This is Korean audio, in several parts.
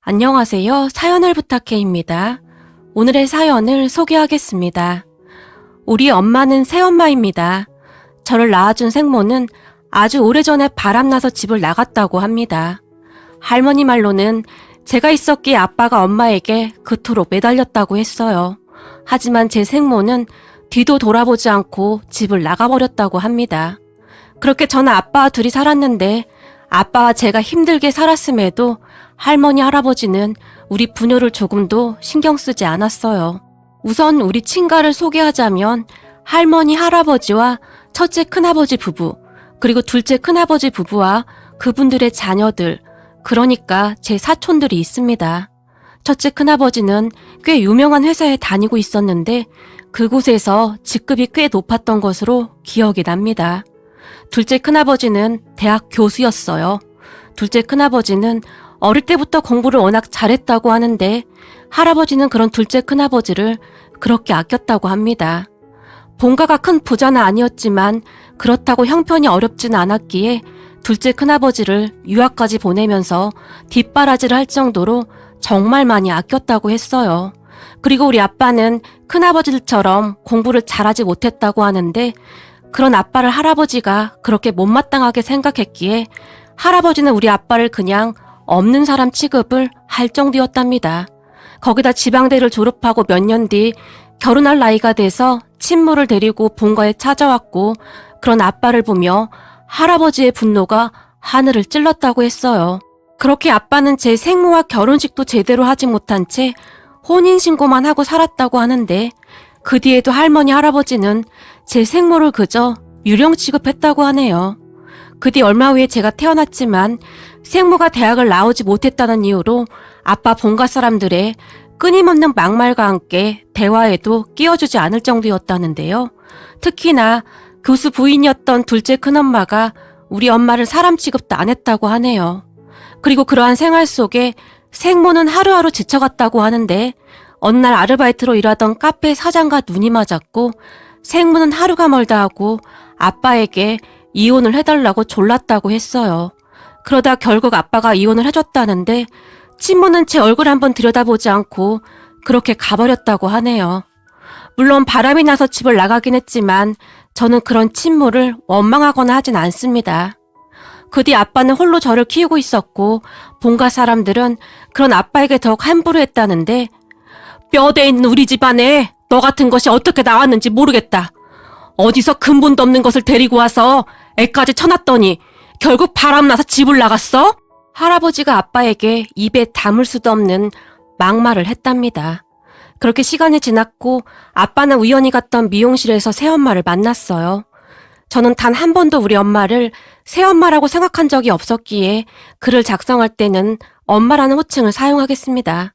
안녕하세요. 사연을 부탁해입니다. 오늘의 사연을 소개하겠습니다. 우리 엄마는 새엄마입니다. 저를 낳아준 생모는 아주 오래전에 바람나서 집을 나갔다고 합니다. 할머니 말로는 제가 있었기에 아빠가 엄마에게 그토록 매달렸다고 했어요. 하지만 제 생모는 뒤도 돌아보지 않고 집을 나가버렸다고 합니다. 그렇게 저는 아빠와 둘이 살았는데 아빠와 제가 힘들게 살았음에도 할머니, 할아버지는 우리 부녀를 조금도 신경 쓰지 않았어요. 우선 우리 친가를 소개하자면 할머니, 할아버지와 첫째 큰아버지 부부, 그리고 둘째 큰아버지 부부와 그분들의 자녀들, 그러니까 제 사촌들이 있습니다. 첫째 큰아버지는 꽤 유명한 회사에 다니고 있었는데 그곳에서 직급이 꽤 높았던 것으로 기억이 납니다. 둘째 큰아버지는 대학 교수였어요. 둘째 큰아버지는 어릴 때부터 공부를 워낙 잘했다고 하는데 할아버지는 그런 둘째 큰아버지를 그렇게 아꼈다고 합니다. 본가가 큰 부자는 아니었지만 그렇다고 형편이 어렵지는 않았기에 둘째 큰아버지를 유학까지 보내면서 뒷바라지를 할 정도로 정말 많이 아꼈다고 했어요. 그리고 우리 아빠는 큰아버지들처럼 공부를 잘하지 못했다고 하는데 그런 아빠를 할아버지가 그렇게 못마땅하게 생각했기에 할아버지는 우리 아빠를 그냥 없는 사람 취급을 할 정도였답니다. 거기다 지방대를 졸업하고 몇 년 뒤 결혼할 나이가 돼서 친모를 데리고 본가에 찾아왔고 그런 아빠를 보며 할아버지의 분노가 하늘을 찔렀다고 했어요. 그렇게 아빠는 제 생모와 결혼식도 제대로 하지 못한 채 혼인신고만 하고 살았다고 하는데 그 뒤에도 할머니, 할아버지는 제 생모를 그저 유령 취급했다고 하네요. 그 뒤 얼마 후에 제가 태어났지만 생모가 대학을 나오지 못했다는 이유로 아빠 본가 사람들의 끊임없는 막말과 함께 대화에도 끼워주지 않을 정도였다는데요. 특히나 교수 부인이었던 둘째 큰엄마가 우리 엄마를 사람 취급도 안 했다고 하네요. 그리고 그러한 생활 속에 생모는 하루하루 지쳐갔다고 하는데 어느 날 아르바이트로 일하던 카페 사장과 눈이 맞았고 생모는 하루가 멀다 하고 아빠에게 이혼을 해달라고 졸랐다고 했어요. 그러다 결국 아빠가 이혼을 해줬다는데 친모는 제 얼굴 한번 들여다보지 않고 그렇게 가버렸다고 하네요. 물론 바람이 나서 집을 나가긴 했지만 저는 그런 친모를 원망하거나 하진 않습니다. 그 뒤 아빠는 홀로 저를 키우고 있었고 본가 사람들은 그런 아빠에게 더욱 함부로 했다는데 뼈대 있는 우리 집안에 너 같은 것이 어떻게 나왔는지 모르겠다. 어디서 근본도 없는 것을 데리고 와서 애까지 쳐놨더니 결국 바람나서 집을 나갔어? 할아버지가 아빠에게 입에 담을 수도 없는 막말을 했답니다. 그렇게 시간이 지났고 아빠는 우연히 갔던 미용실에서 새엄마를 만났어요. 저는 단 한 번도 우리 엄마를 새엄마라고 생각한 적이 없었기에 글을 작성할 때는 엄마라는 호칭을 사용하겠습니다.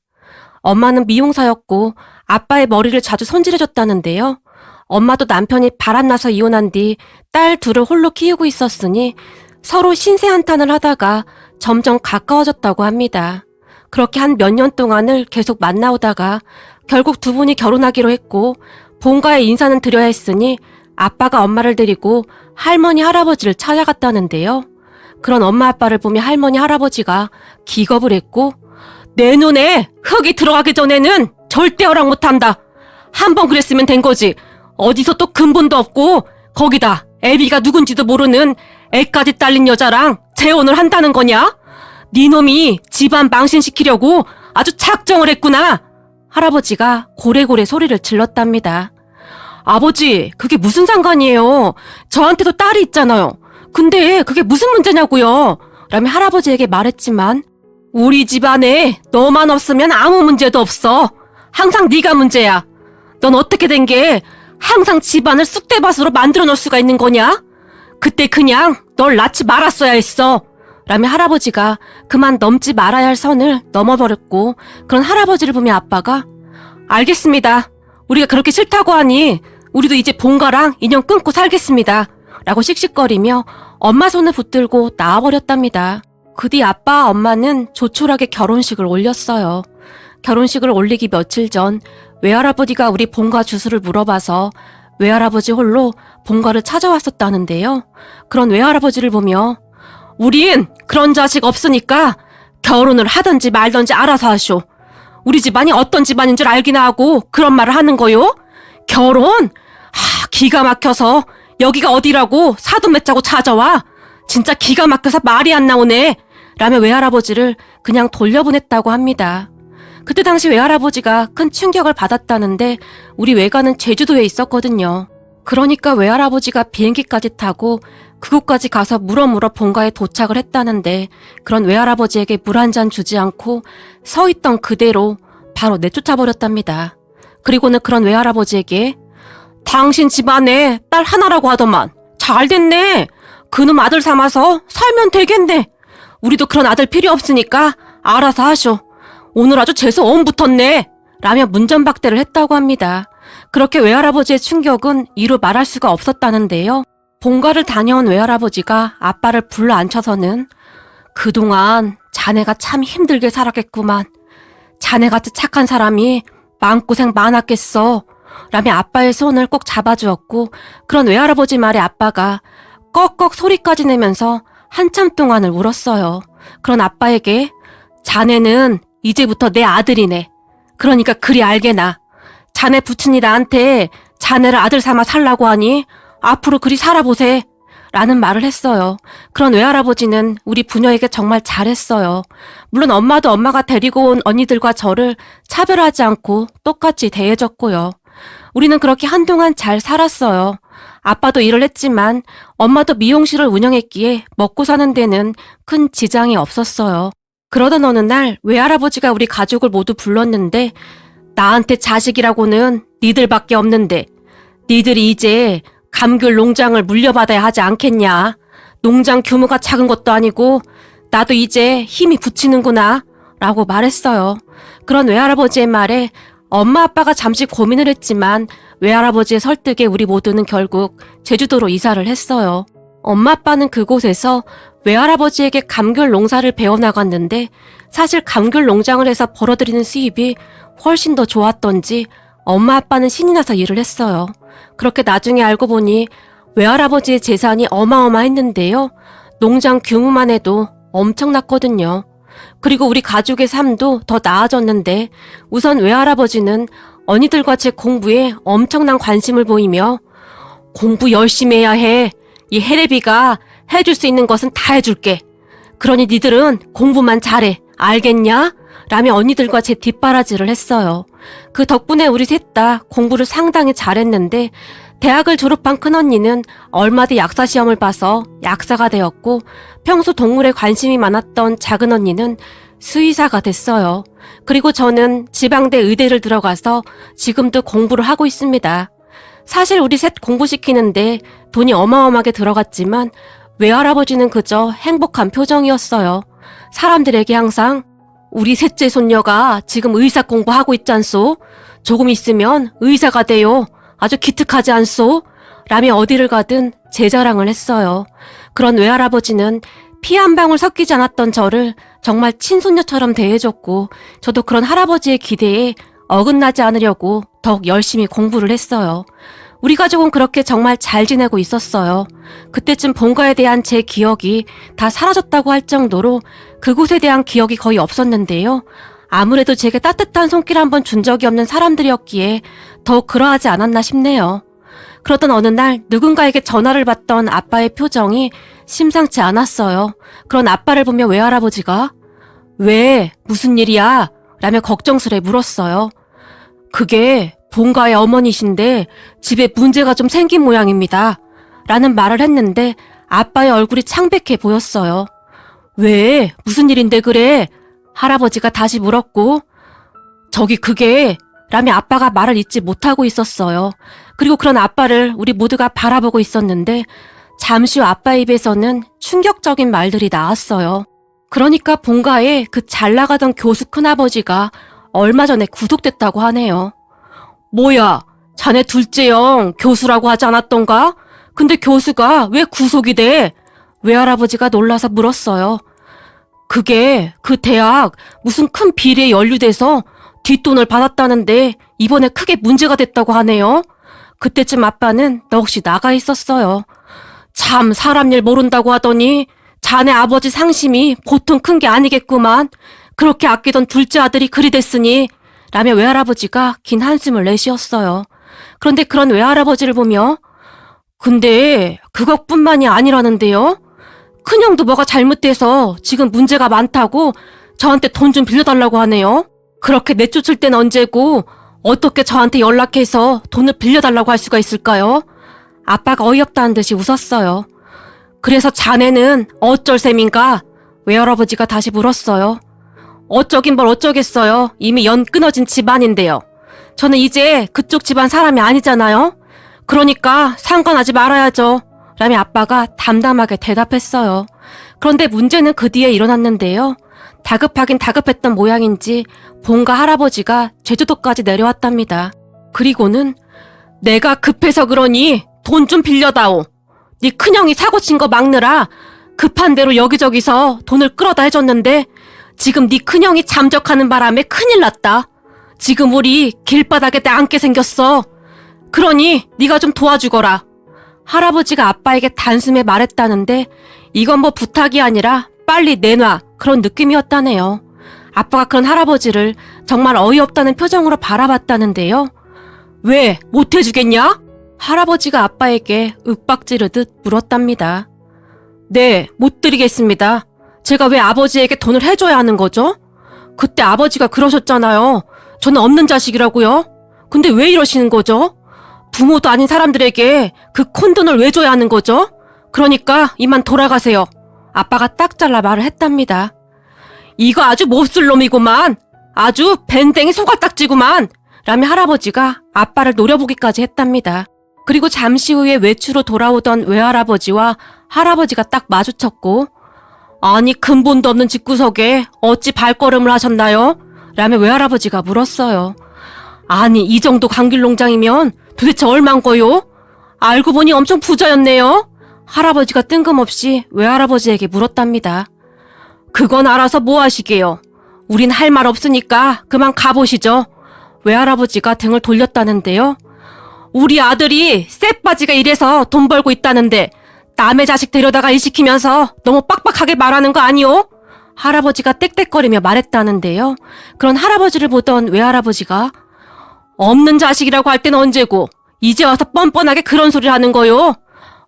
엄마는 미용사였고 아빠의 머리를 자주 손질해줬다는데요. 엄마도 남편이 바람나서 이혼한 뒤 딸 둘을 홀로 키우고 있었으니 서로 신세한탄을 하다가 점점 가까워졌다고 합니다. 그렇게 한 몇 년 동안을 계속 만나오다가 결국 두 분이 결혼하기로 했고 본가에 인사는 드려야 했으니 아빠가 엄마를 데리고 할머니, 할아버지를 찾아갔다는데요. 그런 엄마 아빠를 보며 할머니, 할아버지가 기겁을 했고 내 눈에 흙이 들어가기 전에는 절대 허락 못한다. 한 번 그랬으면 된 거지. 어디서 또 근본도 없고 거기다 애비가 누군지도 모르는 애까지 딸린 여자랑 재혼을 한다는 거냐? 네 놈이 집안 망신시키려고 아주 작정을 했구나. 할아버지가 고래고래 소리를 질렀답니다. 아버지, 그게 무슨 상관이에요. 저한테도 딸이 있잖아요. 근데 그게 무슨 문제냐고요. 라며 할아버지에게 말했지만 우리 집안에 너만 없으면 아무 문제도 없어. 항상 네가 문제야. 넌 어떻게 된 게 항상 집안을 쑥대밭으로 만들어 놓을 수가 있는 거냐? 그때 그냥 널 낳지 말았어야 했어. 라며 할아버지가 그만 넘지 말아야 할 선을 넘어버렸고 그런 할아버지를 보며 아빠가 알겠습니다. 우리가 그렇게 싫다고 하니 우리도 이제 본가랑 인연 끊고 살겠습니다. 라고 씩씩거리며 엄마 손을 붙들고 나와버렸답니다. 그 뒤 아빠, 엄마는 조촐하게 결혼식을 올렸어요. 결혼식을 올리기 며칠 전 외할아버지가 우리 본가 주소를 물어봐서 외할아버지 홀로 본가를 찾아왔었다는데요. 그런 외할아버지를 보며 우린 그런 자식 없으니까 결혼을 하든지 말든지 알아서 하쇼. 우리 집안이 어떤 집안인 줄 알기나 하고 그런 말을 하는 거요? 결혼? 기가 막혀서 여기가 어디라고 사돈 맺자고 찾아와. 진짜 기가 막혀서 말이 안 나오네. 라며 외할아버지를 그냥 돌려보냈다고 합니다. 그때 당시 외할아버지가 큰 충격을 받았다는데 우리 외가는 제주도에 있었거든요. 그러니까 외할아버지가 비행기까지 타고 그곳까지 가서 물어 본가에 도착을 했다는데 그런 외할아버지에게 물 한 잔 주지 않고 서 있던 그대로 바로 내쫓아버렸답니다. 그리고는 그런 외할아버지에게 당신 집안에 딸 하나라고 하더만 잘 됐네. 그놈 아들 삼아서 살면 되겠네. 우리도 그런 아들 필요 없으니까 알아서 하쇼. 오늘 아주 재수 엄 붙었네. 라며 문전박대를 했다고 합니다. 그렇게 외할아버지의 충격은 이루 말할 수가 없었다는데요. 본가를 다녀온 외할아버지가 아빠를 불러 앉혀서는 그동안 자네가 참 힘들게 살았겠구만. 자네같이 착한 사람이 마음고생 많았겠어. 라며 아빠의 손을 꼭 잡아주었고 그런 외할아버지 말에 아빠가 꺽꺽 소리까지 내면서 한참 동안을 울었어요. 그런 아빠에게 자네는 이제부터 내 아들이네. 그러니까 그리 알게나. 자네 부친이 나한테 자네를 아들 삼아 살라고 하니 앞으로 그리 살아보세. 라는 말을 했어요. 그런 외할아버지는 우리 부녀에게 정말 잘했어요. 물론 엄마도 엄마가 데리고 온 언니들과 저를 차별하지 않고 똑같이 대해줬고요. 우리는 그렇게 한동안 잘 살았어요. 아빠도 일을 했지만 엄마도 미용실을 운영했기에 먹고 사는 데는 큰 지장이 없었어요. 그러던 어느 날 외할아버지가 우리 가족을 모두 불렀는데 나한테 자식이라고는 니들밖에 없는데 니들이 이제 감귤 농장을 물려받아야 하지 않겠냐. 농장 규모가 작은 것도 아니고 나도 이제 힘이 붙이는구나 라고 말했어요. 그런 외할아버지의 말에 엄마 아빠가 잠시 고민을 했지만 외할아버지의 설득에 우리 모두는 결국 제주도로 이사를 했어요. 엄마 아빠는 그곳에서 외할아버지에게 감귤 농사를 배워나갔는데 사실 감귤 농장을 해서 벌어들이는 수입이 훨씬 더 좋았던지 엄마 아빠는 신이 나서 일을 했어요. 그렇게 나중에 알고 보니 외할아버지의 재산이 어마어마했는데요. 농장 규모만 해도 엄청났거든요. 그리고 우리 가족의 삶도 더 나아졌는데 우선 외할아버지는 언니들과 제 공부에 엄청난 관심을 보이며 공부 열심히 해야 해. 이 해레비가 해줄 수 있는 것은 다 해줄게. 그러니 니들은 공부만 잘해. 알겠냐? 라며 언니들과 제 뒷바라지를 했어요. 그 덕분에 우리 셋 다 공부를 상당히 잘했는데 대학을 졸업한 큰언니는 얼마 뒤 약사 시험을 봐서 약사가 되었고 평소 동물에 관심이 많았던 작은언니는 수의사가 됐어요. 그리고 저는 지방대 의대를 들어가서 지금도 공부를 하고 있습니다. 사실 우리 셋 공부시키는데 돈이 어마어마하게 들어갔지만 외할아버지는 그저 행복한 표정이었어요. 사람들에게 항상 우리 셋째 손녀가 지금 의사 공부하고 있잖소. 조금 있으면 의사가 돼요. 아주 기특하지 않소? 라며 어디를 가든 제 자랑을 했어요. 그런 외할아버지는 피 한 방울 섞이지 않았던 저를 정말 친손녀처럼 대해줬고 저도 그런 할아버지의 기대에 어긋나지 않으려고 더욱 열심히 공부를 했어요. 우리 가족은 그렇게 정말 잘 지내고 있었어요. 그때쯤 본가에 대한 제 기억이 다 사라졌다고 할 정도로 그곳에 대한 기억이 거의 없었는데요. 아무래도 제게 따뜻한 손길 한번 준 적이 없는 사람들이었기에 더욱 그러하지 않았나 싶네요. 그러던 어느 날 누군가에게 전화를 받던 아빠의 표정이 심상치 않았어요. 그런 아빠를 보며 외할아버지가 왜? 무슨 일이야? 라며 걱정스레 물었어요. 그게 본가의 어머니신데 집에 문제가 좀 생긴 모양입니다. 라는 말을 했는데 아빠의 얼굴이 창백해 보였어요. 왜? 무슨 일인데 그래? 할아버지가 다시 물었고 저기 그게 라며 아빠가 말을 잇지 못하고 있었어요. 그리고 그런 아빠를 우리 모두가 바라보고 있었는데 잠시 후 아빠의 입에서는 충격적인 말들이 나왔어요. 그러니까 본가에 그 잘 나가던 교수 큰아버지가 얼마 전에 구속됐다고 하네요. 뭐야, 자네 둘째 형 교수라고 하지 않았던가? 근데 교수가 왜 구속이 돼? 외할아버지가 놀라서 물었어요. 그게 그 대학 무슨 큰 비리에 연루돼서 뒷돈을 받았다는데 이번에 크게 문제가 됐다고 하네요. 그때쯤 아빠는 넋이 나가 있었어요. 참 사람 일 모른다고 하더니 자네 아버지 상심이 보통 큰 게 아니겠구만. 그렇게 아끼던 둘째 아들이 그리 됐으니 라며 외할아버지가 긴 한숨을 내쉬었어요. 그런데 그런 외할아버지를 보며 근데 그것뿐만이 아니라는데요. 큰형도 뭐가 잘못돼서 지금 문제가 많다고 저한테 돈 좀 빌려달라고 하네요. 그렇게 내쫓을 땐 언제고 어떻게 저한테 연락해서 돈을 빌려달라고 할 수가 있을까요? 아빠가 어이없다는 듯이 웃었어요. 그래서 자네는 어쩔 셈인가? 외할아버지가 다시 물었어요. 어쩌긴 뭘 어쩌겠어요. 이미 연 끊어진 집안인데요. 저는 이제 그쪽 집안 사람이 아니잖아요. 그러니까 상관하지 말아야죠. 라며 아빠가 담담하게 대답했어요. 그런데 문제는 그 뒤에 일어났는데요. 다급하긴 다급했던 모양인지 본가 할아버지가 제주도까지 내려왔답니다. 그리고는 내가 급해서 그러니 돈 좀 빌려다오. 네 큰형이 사고친 거 막느라 급한 대로 여기저기서 돈을 끌어다 해줬는데 지금 네 큰형이 잠적하는 바람에 큰일 났다. 지금 우리 길바닥에 앉게 생겼어. 그러니 네가 좀 도와주거라. 할아버지가 아빠에게 단숨에 말했다는데 이건 뭐 부탁이 아니라 빨리 내놔 그런 느낌이었다네요. 아빠가 그런 할아버지를 정말 어이없다는 표정으로 바라봤다는데요. 왜 못해주겠냐? 할아버지가 아빠에게 윽박지르듯 물었답니다. 네, 못 드리겠습니다. 제가 왜 아버지에게 돈을 해줘야 하는 거죠? 그때 아버지가 그러셨잖아요. 저는 없는 자식이라고요. 근데 왜 이러시는 거죠? 부모도 아닌 사람들에게 그 콘돈을 왜 줘야 하는 거죠? 그러니까 이만 돌아가세요. 아빠가 딱 잘라 말을 했답니다. 이거 아주 몹쓸 놈이구만. 아주 밴댕이 소갈딱지구만. 라며 할아버지가 아빠를 노려보기까지 했답니다. 그리고 잠시 후에 외출로 돌아오던 외할아버지와 할아버지가 딱 마주쳤고 아니 근본도 없는 집구석에 어찌 발걸음을 하셨나요? 라며 외할아버지가 물었어요. 아니 이 정도 광길농장이면 도대체 얼만 거요? 알고 보니 엄청 부자였네요. 할아버지가 뜬금없이 외할아버지에게 물었답니다. 그건 알아서 뭐 하시게요? 우린 할 말 없으니까 그만 가보시죠. 외할아버지가 등을 돌렸다는데요. 우리 아들이 쎄빠지가 이래서 돈 벌고 있다는데 남의 자식 데려다가 일 시키면서 너무 빡빡하게 말하는 거 아니오? 할아버지가 떽떽거리며 말했다는데요. 그런 할아버지를 보던 외할아버지가 없는 자식이라고 할 땐 언제고 이제 와서 뻔뻔하게 그런 소리를 하는 거요.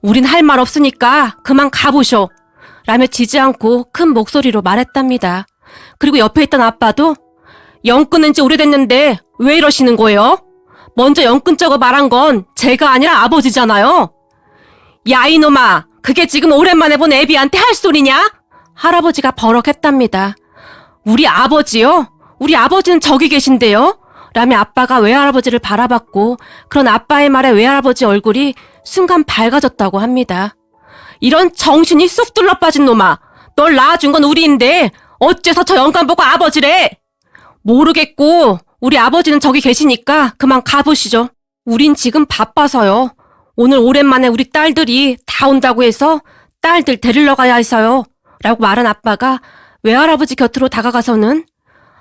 우린 할 말 없으니까 그만 가보쇼. 라며 지지 않고 큰 목소리로 말했답니다. 그리고 옆에 있던 아빠도 영 끊은 지 오래됐는데 왜 이러시는 거예요? 먼저 영 끊자고 말한 건 제가 아니라 아버지잖아요. 야 이놈아, 그게 지금 오랜만에 본 애비한테 할 소리냐? 할아버지가 버럭했답니다. 우리 아버지요? 우리 아버지는 저기 계신데요? 라며 아빠가 외할아버지를 바라봤고 그런 아빠의 말에 외할아버지 얼굴이 순간 밝아졌다고 합니다. 이런 정신이 쑥 둘러빠진 놈아. 널 낳아준 건 우리인데 어째서 저 영감 보고 아버지래? 모르겠고 우리 아버지는 저기 계시니까 그만 가보시죠. 우린 지금 바빠서요. 오늘 오랜만에 우리 딸들이 다 온다고 해서 딸들 데리러 가야 해서요. 라고 말한 아빠가 외할아버지 곁으로 다가가서는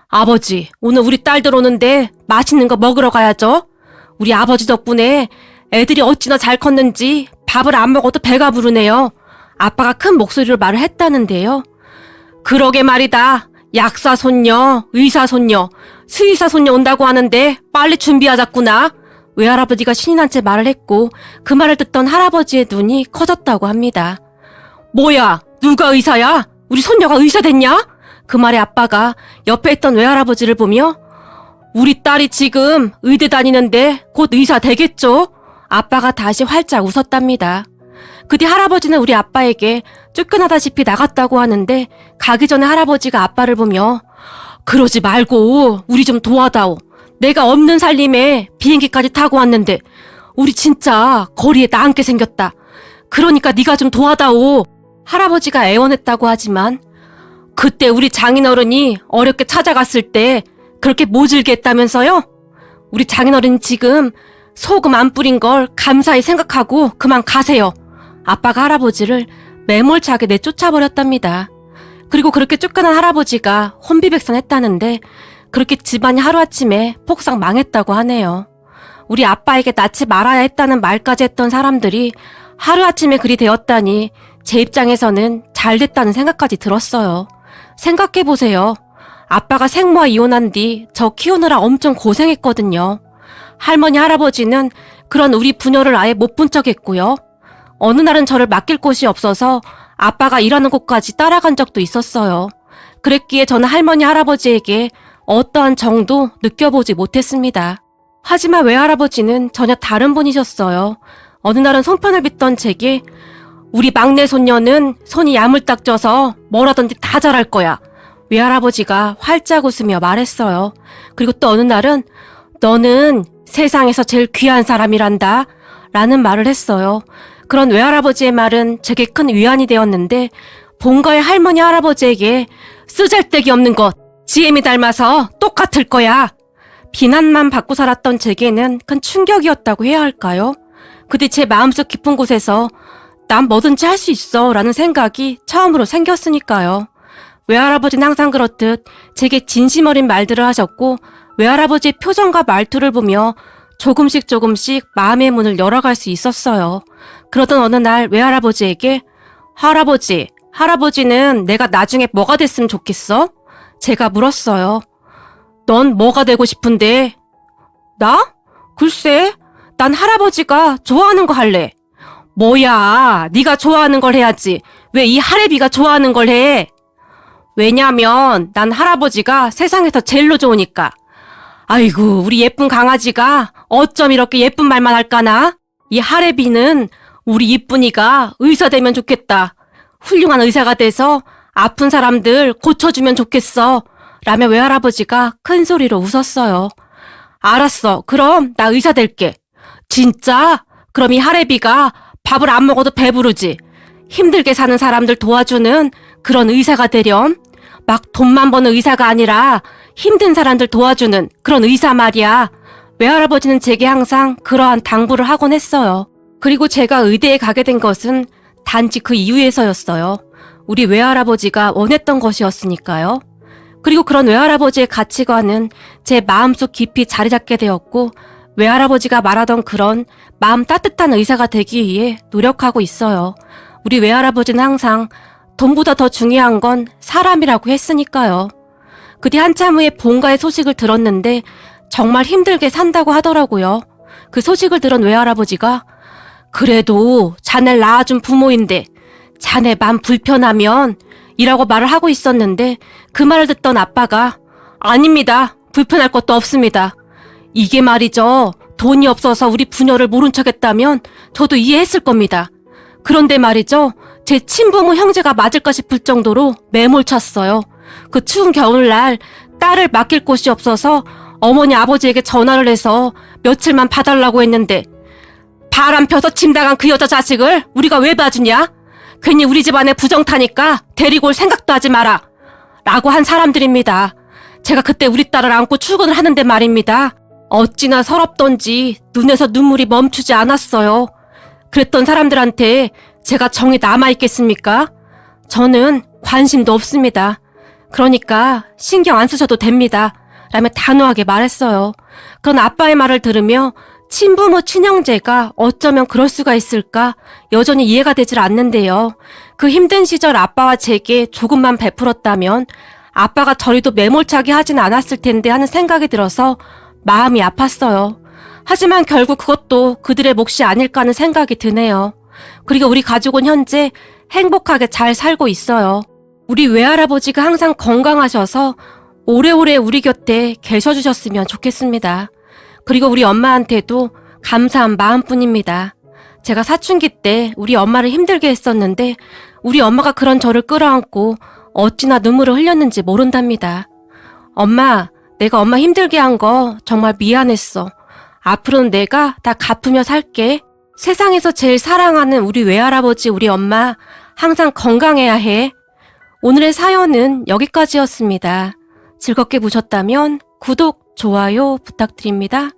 아버지, 오늘 우리 딸들 오는데 맛있는 거 먹으러 가야죠. 우리 아버지 덕분에 애들이 어찌나 잘 컸는지 밥을 안 먹어도 배가 부르네요. 아빠가 큰 목소리로 말을 했다는데요. 그러게 말이다. 약사 손녀, 의사 손녀, 수의사 손녀 온다고 하는데 빨리 준비하자꾸나. 외할아버지가 신이 난 채 말을 했고 그 말을 듣던 할아버지의 눈이 커졌다고 합니다. 뭐야? 누가 의사야? 우리 손녀가 의사 됐냐? 그 말에 아빠가 옆에 있던 외할아버지를 보며 우리 딸이 지금 의대 다니는데 곧 의사 되겠죠? 아빠가 다시 활짝 웃었답니다. 그 뒤 할아버지는 우리 아빠에게 쫓겨나다시피 나갔다고 하는데 가기 전에 할아버지가 아빠를 보며 그러지 말고 우리 좀 도와다오. 내가 없는 살림에 비행기까지 타고 왔는데 우리 진짜 거리에 나앉게 생겼다. 그러니까 네가 좀 도와다오. 할아버지가 애원했다고 하지만 그때 우리 장인어른이 어렵게 찾아갔을 때 그렇게 모질게 했다면서요? 우리 장인어른이 지금 소금 안 뿌린 걸 감사히 생각하고 그만 가세요. 아빠가 할아버지를 매몰차게 내쫓아버렸답니다. 그리고 그렇게 쫓겨난 할아버지가 혼비백산했다는데 그렇게 집안이 하루아침에 폭삭 망했다고 하네요. 우리 아빠에게 낳지 말아야 했다는 말까지 했던 사람들이 하루아침에 그리 되었다니 제 입장에서는 참 잘 됐다는 생각까지 들었어요. 생각해보세요. 아빠가 생모와 이혼한 뒤 저 키우느라 엄청 고생했거든요. 할머니, 할아버지는 그런 우리 부녀를 아예 못 본 척했고요. 어느 날은 저를 맡길 곳이 없어서 아빠가 일하는 곳까지 따라간 적도 있었어요. 그랬기에 저는 할머니, 할아버지에게 어떠한 정도 느껴보지 못했습니다. 하지만 외할아버지는 전혀 다른 분이셨어요. 어느 날은 손편을 빚던 제게 우리 막내 손녀는 손이 야물딱져서 뭘 하든지 다 잘할 거야. 외할아버지가 활짝 웃으며 말했어요. 그리고 또 어느 날은 너는 세상에서 제일 귀한 사람이란다 라는 말을 했어요. 그런 외할아버지의 말은 제게 큰 위안이 되었는데 본가의 할머니, 할아버지에게 쓰잘데기 없는 것, 지엠이 닮아서 똑같을 거야. 비난만 받고 살았던 제게는 큰 충격이었다고 해야 할까요? 그때 제 마음속 깊은 곳에서 난 뭐든지 할 수 있어 라는 생각이 처음으로 생겼으니까요. 외할아버지는 항상 그렇듯 제게 진심 어린 말들을 하셨고 외할아버지의 표정과 말투를 보며 조금씩 마음의 문을 열어갈 수 있었어요. 그러던 어느 날 외할아버지에게 할아버지는 내가 나중에 뭐가 됐으면 좋겠어? 제가 물었어요. 넌 뭐가 되고 싶은데? 나? 글쎄, 난 할아버지가 좋아하는 거 할래. 뭐야, 네가 좋아하는 걸 해야지. 왜 이 할애비가 좋아하는 걸 해? 왜냐면 난 할아버지가 세상에서 제일로 좋으니까. 아이고, 우리 예쁜 강아지가 어쩜 이렇게 예쁜 말만 할까나? 이 할애비는 우리 이쁜이가 의사 되면 좋겠다. 훌륭한 의사가 돼서 아픈 사람들 고쳐주면 좋겠어. 라며 외할아버지가 큰 소리로 웃었어요. 알았어. 그럼 나 의사 될게. 진짜? 그럼 이 할애비가 밥을 안 먹어도 배부르지. 힘들게 사는 사람들 도와주는 그런 의사가 되렴. 막 돈만 버는 의사가 아니라 힘든 사람들 도와주는 그런 의사 말이야. 외할아버지는 제게 항상 그러한 당부를 하곤 했어요. 그리고 제가 의대에 가게 된 것은 단지 그 이유에서였어요. 우리 외할아버지가 원했던 것이었으니까요. 그리고 그런 외할아버지의 가치관은 제 마음속 깊이 자리 잡게 되었고 외할아버지가 말하던 그런 마음 따뜻한 의사가 되기 위해 노력하고 있어요. 우리 외할아버지는 항상 돈보다 더 중요한 건 사람이라고 했으니까요. 그 뒤 한참 후에 본가의 소식을 들었는데 정말 힘들게 산다고 하더라고요. 그 소식을 들은 외할아버지가 그래도 자네를 낳아준 부모인데 자네 맘 불편하면 이라고 말을 하고 있었는데 그 말을 듣던 아빠가 아닙니다. 불편할 것도 없습니다. 이게 말이죠. 돈이 없어서 우리 부녀를 모른 척했다면 저도 이해했을 겁니다. 그런데 말이죠. 제 친부모 형제가 맞을까 싶을 정도로 매몰찼어요. 그 추운 겨울날 딸을 맡길 곳이 없어서 어머니 아버지에게 전화를 해서 며칠만 봐달라고 했는데 바람 펴서 짐 나간 그 여자 자식을 우리가 왜 봐주냐? 괜히 우리 집안에 부정 타니까 데리고 올 생각도 하지 마라. 라고 한 사람들입니다. 제가 그때 우리 딸을 안고 출근을 하는데 말입니다. 어찌나 서럽던지 눈에서 눈물이 멈추지 않았어요. 그랬던 사람들한테 제가 정이 남아있겠습니까? 저는 관심도 없습니다. 그러니까 신경 안 쓰셔도 됩니다. 라며 단호하게 말했어요. 그런 아빠의 말을 들으며 친부모 친형제가 어쩌면 그럴 수가 있을까 여전히 이해가 되질 않는데요. 그 힘든 시절 아빠와 제게 조금만 베풀었다면 아빠가 저리도 매몰차게 하진 않았을 텐데 하는 생각이 들어서 마음이 아팠어요. 하지만 결국 그것도 그들의 몫이 아닐까 하는 생각이 드네요. 그리고 우리 가족은 현재 행복하게 잘 살고 있어요. 우리 외할아버지가 항상 건강하셔서 오래오래 우리 곁에 계셔주셨으면 좋겠습니다. 그리고 우리 엄마한테도 감사한 마음뿐입니다. 제가 사춘기 때 우리 엄마를 힘들게 했었는데 우리 엄마가 그런 저를 끌어안고 어찌나 눈물을 흘렸는지 모른답니다. 엄마, 내가 엄마 힘들게 한 거 정말 미안했어. 앞으로는 내가 다 갚으며 살게. 세상에서 제일 사랑하는 우리 외할아버지, 우리 엄마 항상 건강해야 해. 오늘의 사연은 여기까지였습니다. 즐겁게 보셨다면 구독, 좋아요 부탁드립니다.